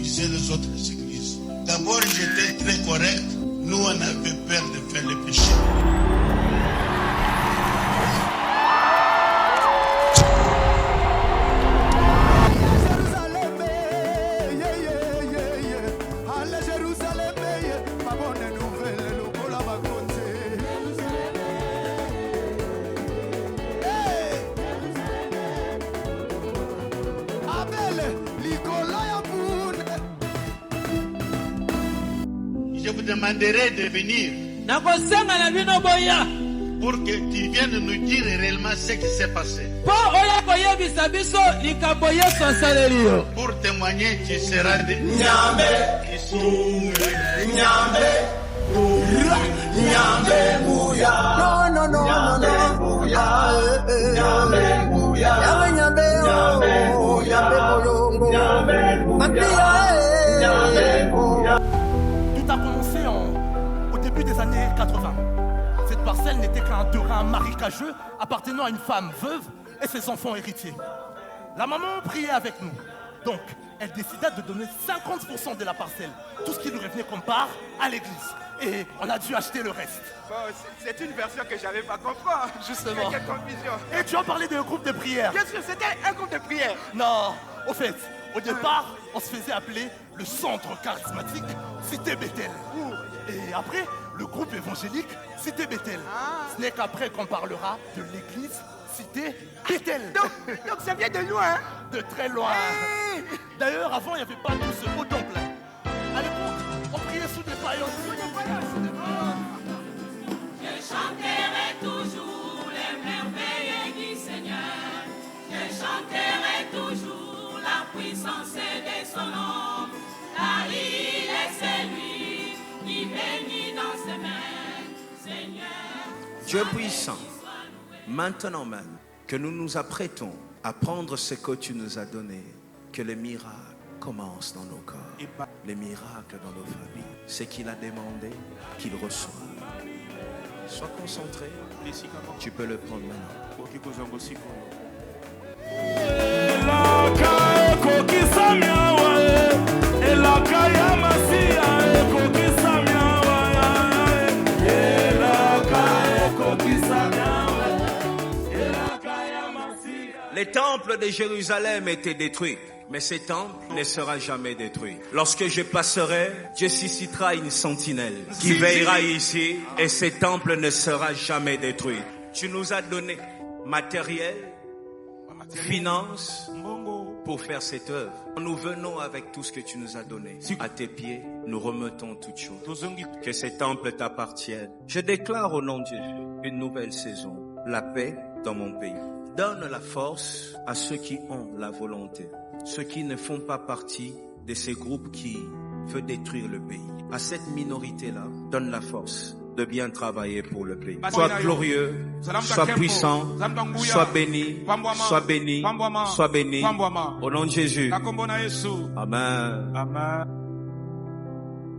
disaient les autres églises. D'abord, j'étais très correct. Nous, on avait peur de faire le péché. Je vous demanderai de venir pour que tu viennes nous dire réellement ce qui s'est passé. Pour témoigner, tu seras de Niambe. Tout a commencé au début des années 80. Cette parcelle n'était qu'un terrain marécageux appartenant à une femme veuve et ses enfants héritiers. La maman priait avec nous. Donc, elle décida de donner 50% de la parcelle, tout ce qui lui revenait comme part, à l'église. Et on a dû acheter le reste. Bon, c'est une version que j'avais pas compris. Justement. Quelle confusion. Et tu as parlé d'un groupe de prière. Bien sûr, c'était un groupe de prière. Non, au fait, au départ, on se faisait appeler le centre charismatique Cité Bethel. Et après, le groupe évangélique Cité Bethel. Ce n'est qu'après qu'on parlera de l'église Cité Bethel. Donc ça vient de loin, hein? De très loin. Hey. D'ailleurs, avant, il n'y avait pas tout ce beau temple. À l'époque, on priait sous des paillotes. Je chanterai toujours les merveilles du Seigneur. Je chanterai toujours la puissance de son nom. Car il est celui qui bénit dans ses mains, Seigneur. Dieu puissant, maintenant même que nous nous apprêtons à prendre ce que tu nous as donné, que les miracles commencent dans nos corps, les miracles dans nos familles. Ce qu'il a demandé, qu'il reçoive. Sois concentré, tu peux le prendre maintenant. Les temples de Jérusalem étaient détruits, mais ce temple ne sera jamais détruit. Lorsque je passerai, Dieu suscitera une sentinelle qui veillera ici et ce temple ne sera jamais détruit. Tu nous as donné matériel, finances pour faire cette œuvre. Nous venons avec tout ce que tu nous as donné. À tes pieds, nous remettons toutes choses. Que ce temple t'appartienne. Je déclare au nom de Jésus une nouvelle saison. La paix dans mon pays. Donne la force à ceux qui ont la volonté. Ceux qui ne font pas partie de ces groupes qui veulent détruire le pays. À cette minorité-là, donne la force de bien travailler pour le pays. Sois glorieux, sois puissant, sois béni, sois béni, sois béni. Au nom de Jésus. Amen.